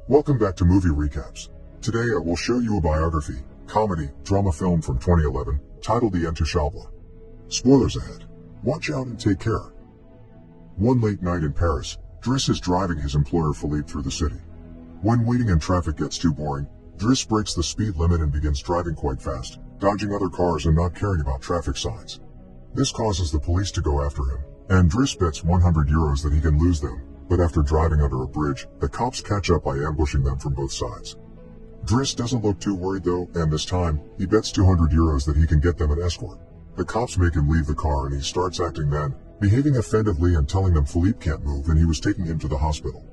Welcome back to Movie Recaps. Today I will show you a biography, comedy, drama film from 2011, titled The Intouchable. Spoilers ahead. Watch out and take care. One late night in Paris, Driss is driving his employer Philippe through the city. When waiting in traffic gets too boring, Driss breaks the speed limit and begins driving quite fast, dodging other cars and not caring about traffic signs. This causes the police to go after him, and Driss bets €100 that he can lose them. But after driving under a bridge, the cops catch up by ambushing them from both sides. Driss doesn't look too worried though, and this time, he bets €200 that he can get them an escort. The cops make him leave the car and he starts acting then, behaving offendedly and telling them Philippe can't move and he was taking him to the hospital.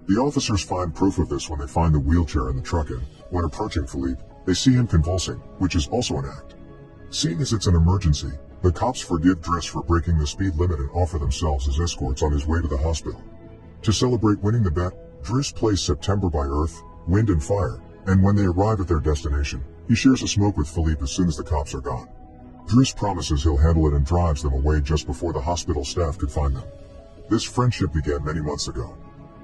The officers find proof of this when they find the wheelchair in the truck, and when approaching Philippe, they see him convulsing, which is also an act. Seeing as it's an emergency, the cops forgive Driss for breaking the speed limit and offer themselves as escorts on his way to the hospital. To celebrate winning the bet, Driss plays September by Earth, Wind and Fire, and when they arrive at their destination, he shares a smoke with Philippe as soon as the cops are gone. Driss promises he'll handle it and drives them away just before the hospital staff could find them. This friendship began many months ago.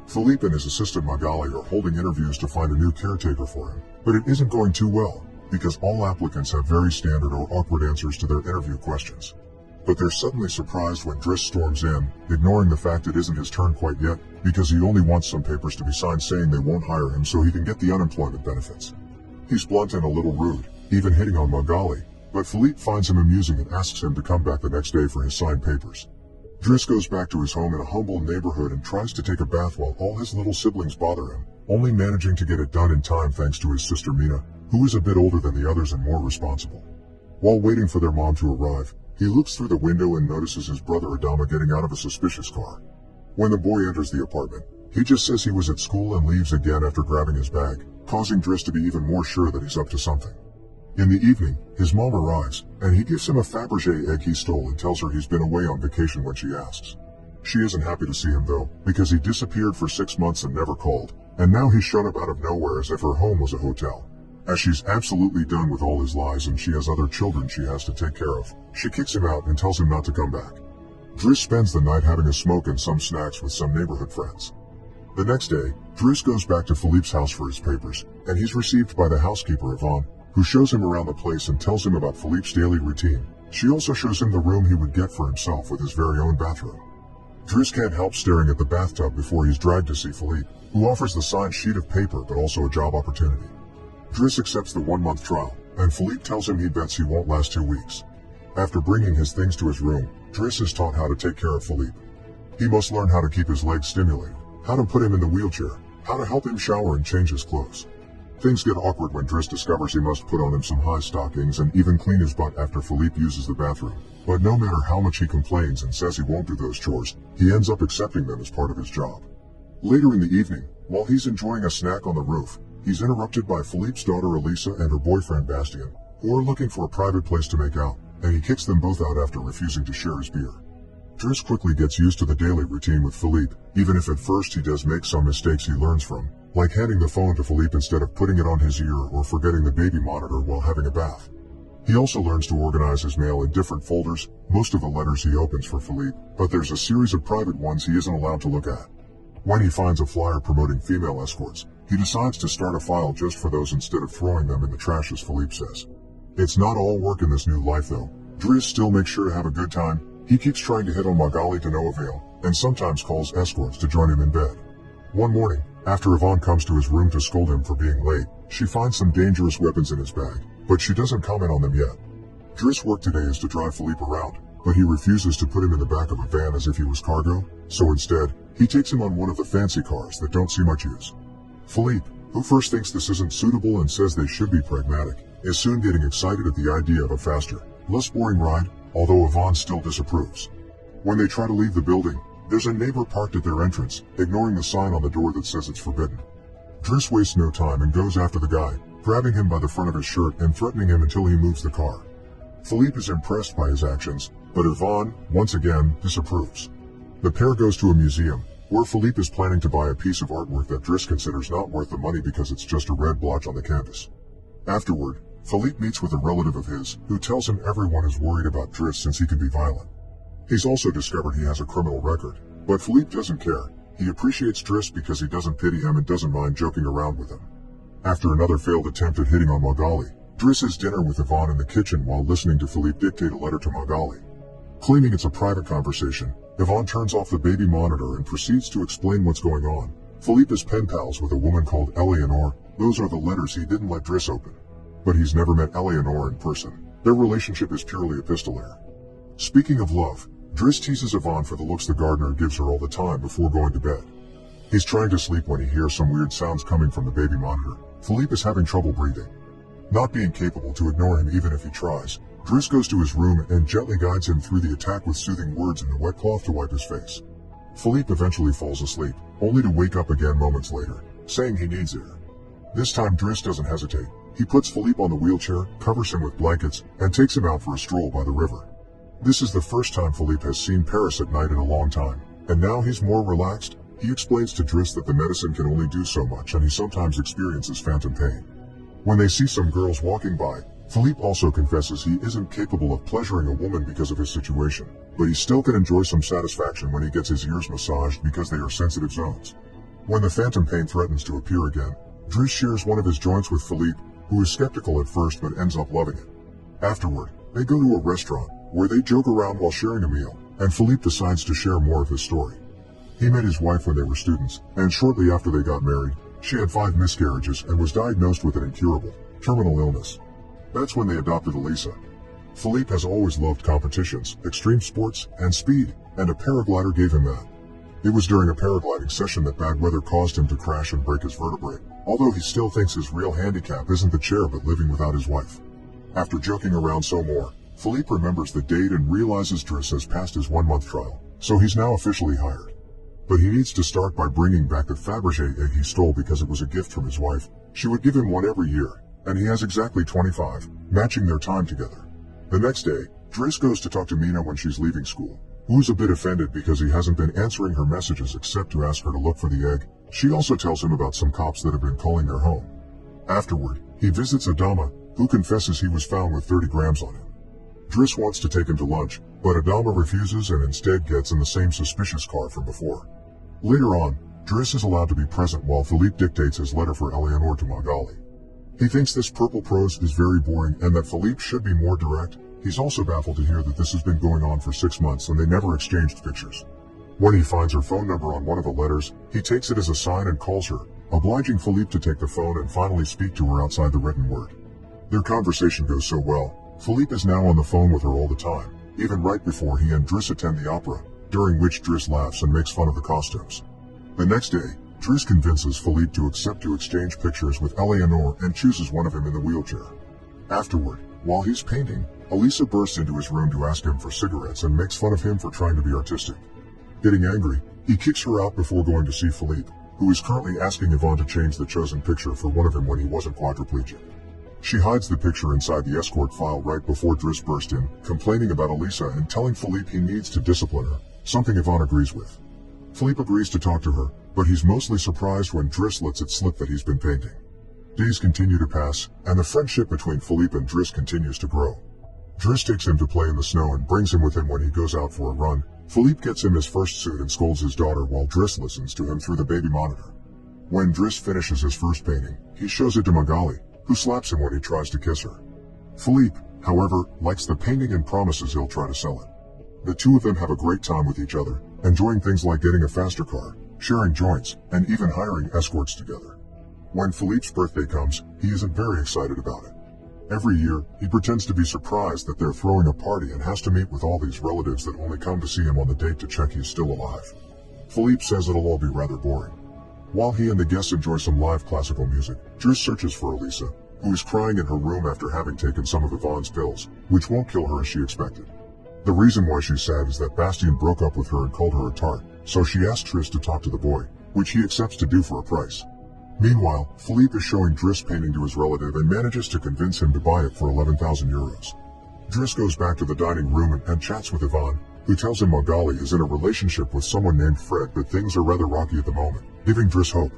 Philippe and his assistant Magali are holding interviews to find a new caretaker for him, but it isn't going too well, because all applicants have very standard or awkward answers to their interview questions. But they're suddenly surprised when Driss storms in, ignoring the fact it isn't his turn quite yet, because he only wants some papers to be signed saying they won't hire him so he can get the unemployment benefits. He's blunt and a little rude, even hitting on Magali, but Philippe finds him amusing and asks him to come back the next day for his signed papers. Driss goes back to his home in a humble neighborhood and tries to take a bath while all his little siblings bother him, only managing to get it done in time thanks to his sister Mina, who is a bit older than the others and more responsible. While waiting for their mom to arrive, he looks through the window and notices his brother Adama getting out of a suspicious car. When the boy enters the apartment, he just says he was at school and leaves again after grabbing his bag, causing Driss to be even more sure that he's up to something. In the evening, his mom arrives, and he gives him a Fabergé egg he stole and tells her he's been away on vacation when she asks. She isn't happy to see him though, because he disappeared for 6 months and never called, and now he's shown up out of nowhere as if her home was a hotel. As she's absolutely done with all his lies and she has other children she has to take care of, she kicks him out and tells him not to come back. Driss spends the night having a smoke and some snacks with some neighborhood friends. The next day, Driss goes back to Philippe's house for his papers, and he's received by the housekeeper Yvonne, who shows him around the place and tells him about Philippe's daily routine. She also shows him the room he would get for himself with his very own bathroom. Driss can't help staring at the bathtub before he's dragged to see Philippe, who offers the signed sheet of paper but also a job opportunity. Driss accepts the 1-month trial, and Philippe tells him he bets he won't last 2 weeks. After bringing his things to his room, Driss is taught how to take care of Philippe. He must learn how to keep his legs stimulated, how to put him in the wheelchair, how to help him shower and change his clothes. Things get awkward when Driss discovers he must put on him some high stockings and even clean his butt after Philippe uses the bathroom. But no matter how much he complains and says he won't do those chores, he ends up accepting them as part of his job. Later in the evening, while he's enjoying a snack on the roof, he's interrupted by Philippe's daughter Elisa and her boyfriend Bastien, who are looking for a private place to make out, and he kicks them both out after refusing to share his beer. Driss quickly gets used to the daily routine with Philippe, even if at first he does make some mistakes he learns from, like handing the phone to Philippe instead of putting it on his ear or forgetting the baby monitor while having a bath. He also learns to organize his mail in different folders, most of the letters he opens for Philippe, but there's a series of private ones he isn't allowed to look at. When he finds a flyer promoting female escorts, he decides to start a file just for those instead of throwing them in the trash as Philippe says. It's not all work in this new life though. Driss still makes sure to have a good time. He keeps trying to hit on Magali to no avail, and sometimes calls escorts to join him in bed. One morning, after Yvonne comes to his room to scold him for being late, she finds some dangerous weapons in his bag, but she doesn't comment on them yet. Driss' work today is to drive Philippe around, but he refuses to put him in the back of a van as if he was cargo, so instead, he takes him on one of the fancy cars that don't see much use. Philippe, who first thinks this isn't suitable and says they should be pragmatic, is soon getting excited at the idea of a faster, less boring ride, although Yvonne still disapproves. When they try to leave the building, there's a neighbor parked at their entrance, ignoring the sign on the door that says it's forbidden. Driss wastes no time and goes after the guy, grabbing him by the front of his shirt and threatening him until he moves the car. Philippe is impressed by his actions, but Yvonne, once again, disapproves. The pair goes to a museum, where Philippe is planning to buy a piece of artwork that Driss considers not worth the money because it's just a red blotch on the canvas. Afterward, Philippe meets with a relative of his, who tells him everyone is worried about Driss since he can be violent. He's also discovered he has a criminal record, but Philippe doesn't care. He appreciates Driss because he doesn't pity him and doesn't mind joking around with him. After another failed attempt at hitting on Magali, Driss has dinner with Yvonne in the kitchen while listening to Philippe dictate a letter to Magali. Claiming it's a private conversation, Yvonne turns off the baby monitor and proceeds to explain what's going on. Philippe is pen pals with a woman called Eleanor. Those are the letters he didn't let Driss open. But he's never met Eleanor in person. Their relationship is purely epistolary. Speaking of love, Driss teases Yvonne for the looks the gardener gives her all the time before going to bed. He's trying to sleep when he hears some weird sounds coming from the baby monitor. Philippe is having trouble breathing. Not being capable to ignore him even if he tries, Driss goes to his room and gently guides him through the attack with soothing words and a wet cloth to wipe his face. Philippe eventually falls asleep, only to wake up again moments later, saying he needs air. This time Driss doesn't hesitate. He puts Philippe on the wheelchair, covers him with blankets, and takes him out for a stroll by the river. This is the first time Philippe has seen Paris at night in a long time, and now he's more relaxed. He explains to Driss that the medicine can only do so much and he sometimes experiences phantom pain. When they see some girls walking by, Philippe also confesses he isn't capable of pleasuring a woman because of his situation, but he still can enjoy some satisfaction when he gets his ears massaged because they are sensitive zones. When the phantom pain threatens to appear again, Driss shares one of his joints with Philippe, who is skeptical at first but ends up loving it. Afterward, they go to a restaurant, where they joke around while sharing a meal, and Philippe decides to share more of his story. He met his wife when they were students, and shortly after they got married, she had 5 miscarriages and was diagnosed with an incurable, terminal illness. That's when they adopted Elisa. Philippe has always loved competitions, extreme sports, and speed, and a paraglider gave him that. It was during a paragliding session that bad weather caused him to crash and break his vertebrae, although he still thinks his real handicap isn't the chair but living without his wife. After joking around some more, Philippe remembers the date and realizes Driss has passed his 1-month trial, so he's now officially hired. But he needs to start by bringing back the Fabergé egg he stole because it was a gift from his wife. She would give him one every year, and he has exactly 25, matching their time together. The next day, Driss goes to talk to Mina when she's leaving school, who's a bit offended because he hasn't been answering her messages except to ask her to look for the egg. She also tells him about some cops that have been calling their home. Afterward, he visits Adama, who confesses he was found with 30 grams on him. Driss wants to take him to lunch, but Adama refuses and instead gets in the same suspicious car from before. Later on, Driss is allowed to be present while Philippe dictates his letter for Eleanor to Magali. He thinks this purple prose is very boring and that Philippe should be more direct. He's also baffled to hear that this has been going on for 6 months and they never exchanged pictures. When he finds her phone number on one of the letters, he takes it as a sign and calls her, obliging Philippe to take the phone and finally speak to her outside the written word. Their conversation goes so well, Philippe is now on the phone with her all the time, even right before he and Driss attend the opera, during which Driss laughs and makes fun of the costumes. The next day, Driss convinces Philippe to accept to exchange pictures with Eleanor and chooses one of him in the wheelchair. Afterward, while he's painting, Elisa bursts into his room to ask him for cigarettes and makes fun of him for trying to be artistic. Getting angry, he kicks her out before going to see Philippe, who is currently asking Yvonne to change the chosen picture for one of him when he wasn't quadriplegic. She hides the picture inside the escort file right before Driss burst in, complaining about Elisa and telling Philippe he needs to discipline her, something Yvonne agrees with. Philippe agrees to talk to her, but he's mostly surprised when Driss lets it slip that he's been painting. Days continue to pass, and the friendship between Philippe and Driss continues to grow. Driss takes him to play in the snow and brings him with him when he goes out for a run. Philippe gets him his first suit and scolds his daughter while Driss listens to him through the baby monitor. When Driss finishes his first painting, he shows it to Magali, who slaps him when he tries to kiss her. Philippe, however, likes the painting and promises he'll try to sell it. The two of them have a great time with each other, enjoying things like getting a faster car, sharing joints, and even hiring escorts together. When Philippe's birthday comes, he isn't very excited about it. Every year, he pretends to be surprised that they're throwing a party and has to meet with all these relatives that only come to see him on the date to check he's still alive. Philippe says it'll all be rather boring. While he and the guests enjoy some live classical music, Driss searches for Elisa, who is crying in her room after having taken some of Yvonne's pills, which won't kill her as she expected. The reason why she's sad is that Bastien broke up with her and called her a tart, so she asks Driss to talk to the boy, which he accepts to do for a price. Meanwhile, Philippe is showing Driss painting to his relative and manages to convince him to buy it for 11,000 euros. Driss goes back to the dining room and chats with Yvonne, who tells him Magali is in a relationship with someone named Fred, but things are rather rocky at the moment, giving Driss hope.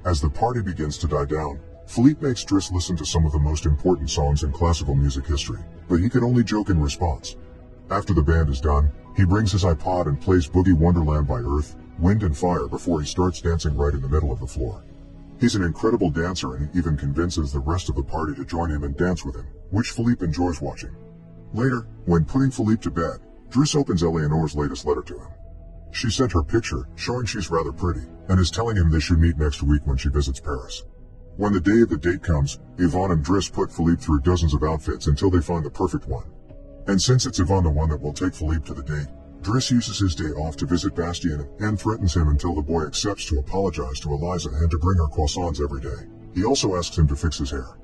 As the party begins to die down, Philippe makes Driss listen to some of the most important songs in classical music history, but he can only joke in response. After the band is done, he brings his iPod and plays Boogie Wonderland by Earth, wind and fire before he starts dancing right in the middle of the floor. He's an incredible dancer and he even convinces the rest of the party to join him and dance with him, which Philippe enjoys watching. Later, when putting Philippe to bed, Driss opens Eleanor's latest letter to him. She sent her picture, showing she's rather pretty, and is telling him they should meet next week when she visits Paris. When the day of the date comes, Yvonne and Driss put Philippe through dozens of outfits until they find the perfect one. And since it's Yvonne the one that will take Philippe to the date, Driss uses his day off to visit Bastien and threatens him until the boy accepts to apologize to Eliza and to bring her croissants every day. He also asks him to fix his hair.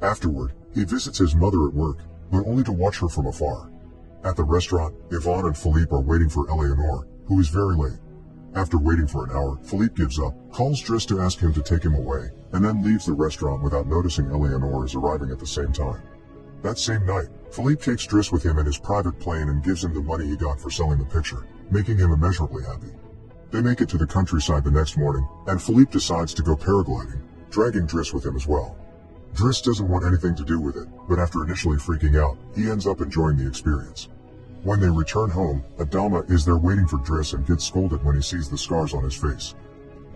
Afterward, he visits his mother at work, but only to watch her from afar. At the restaurant, Yvonne and Philippe are waiting for Eleanor, who is very late. After waiting for an hour, Philippe gives up, calls Driss to ask him to take him away, and then leaves the restaurant without noticing Eleanor is arriving at the same time. That same night, Philippe takes Driss with him in his private plane and gives him the money he got for selling the picture, making him immeasurably happy. They make it to the countryside the next morning, and Philippe decides to go paragliding, dragging Driss with him as well. Driss doesn't want anything to do with it, but after initially freaking out, he ends up enjoying the experience. When they return home, Adama is there waiting for Driss and gets scolded when he sees the scars on his face.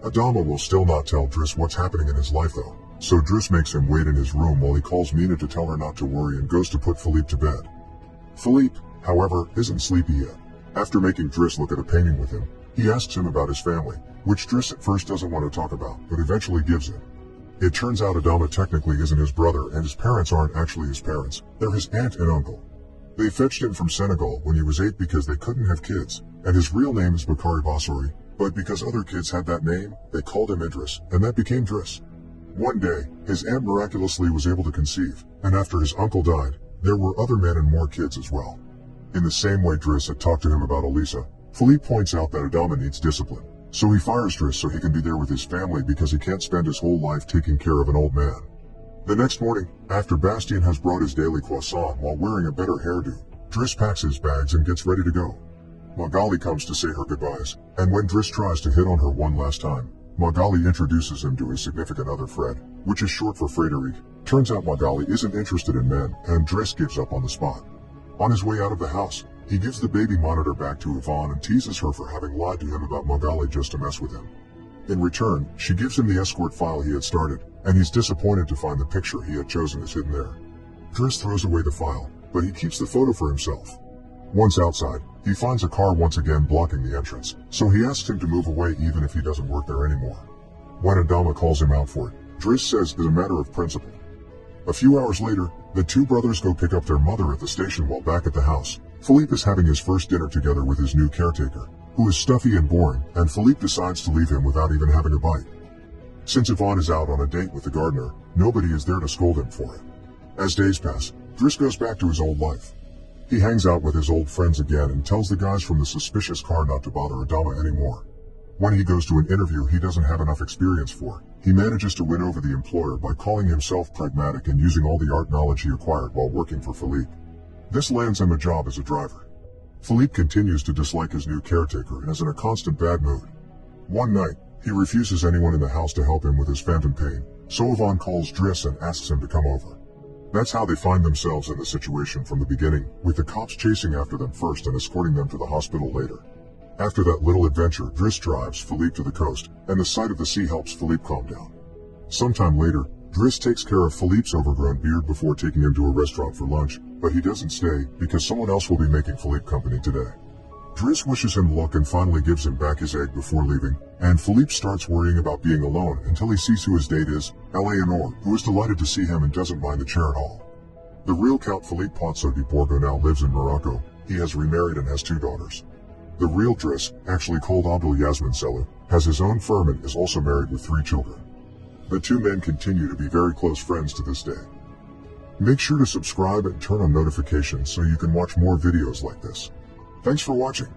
Adama will still not tell Driss what's happening in his life though, so Driss makes him wait in his room while he calls Mina to tell her not to worry and goes to put Philippe to bed. Philippe, however, isn't sleepy yet. After making Driss look at a painting with him, he asks him about his family, which Driss at first doesn't want to talk about, but eventually gives in. It turns out Adama technically isn't his brother and his parents aren't actually his parents, they're his aunt and uncle. They fetched him from Senegal when he was 8 because they couldn't have kids, and his real name is Bakari Bassori, but because other kids had that name, they called him Idris, and that became Driss. One day, his aunt miraculously was able to conceive, and after his uncle died, there were other men and more kids as well. In the same way Driss had talked to him about Elisa, Philippe points out that Adama needs discipline, so he fires Driss so he can be there with his family because he can't spend his whole life taking care of an old man. The next morning, after Bastien has brought his daily croissant while wearing a better hairdo, Driss packs his bags and gets ready to go. Magali comes to say her goodbyes, and when Driss tries to hit on her one last time, Magali introduces him to his significant other Fred, which is short for Frederic. Turns out Magali isn't interested in men, and Driss gives up on the spot. On his way out of the house, he gives the baby monitor back to Yvonne and teases her for having lied to him about Magali just to mess with him. In return, she gives him the escort file he had started, and he's disappointed to find the picture he had chosen is hidden there. Driss throws away the file, but he keeps the photo for himself. Once outside, he finds a car once again blocking the entrance, so he asks him to move away even if he doesn't work there anymore. When Adama calls him out for it, Driss says it's a matter of principle. A few hours later, the two brothers go pick up their mother at the station while back at the house. Philippe is having his first dinner together with his new caretaker, who is stuffy and boring, and Philippe decides to leave him without even having a bite. Since Yvonne is out on a date with the gardener, nobody is there to scold him for it. As days pass, Driss goes back to his old life. He hangs out with his old friends again and tells the guys from the suspicious car not to bother Adama anymore. When he goes to an interview he doesn't have enough experience for, he manages to win over the employer by calling himself pragmatic and using all the art knowledge he acquired while working for Philippe. This lands him a job as a driver. Philippe continues to dislike his new caretaker and is in a constant bad mood. One night, he refuses anyone in the house to help him with his phantom pain, so Yvonne calls Driss and asks him to come over. That's how they find themselves in the situation from the beginning, with the cops chasing after them first and escorting them to the hospital later. After that little adventure, Driss drives Philippe to the coast, and the sight of the sea helps Philippe calm down. Sometime later, Driss takes care of Philippe's overgrown beard before taking him to a restaurant for lunch, but he doesn't stay because someone else will be making Philippe company today. Driss wishes him luck and finally gives him back his egg before leaving, and Philippe starts worrying about being alone until he sees who his date is, Eleanor, who is delighted to see him and doesn't mind the chair at all. The real Count Philippe Pozzo di Borgo now lives in Morocco. He has remarried and has 2 daughters. The real Driss, actually called Abdul Yasmin Selu, has his own firm and is also married with 3 children. The 2 men continue to be very close friends to this day. Make sure to subscribe and turn on notifications so you can watch more videos like this. Thanks for watching.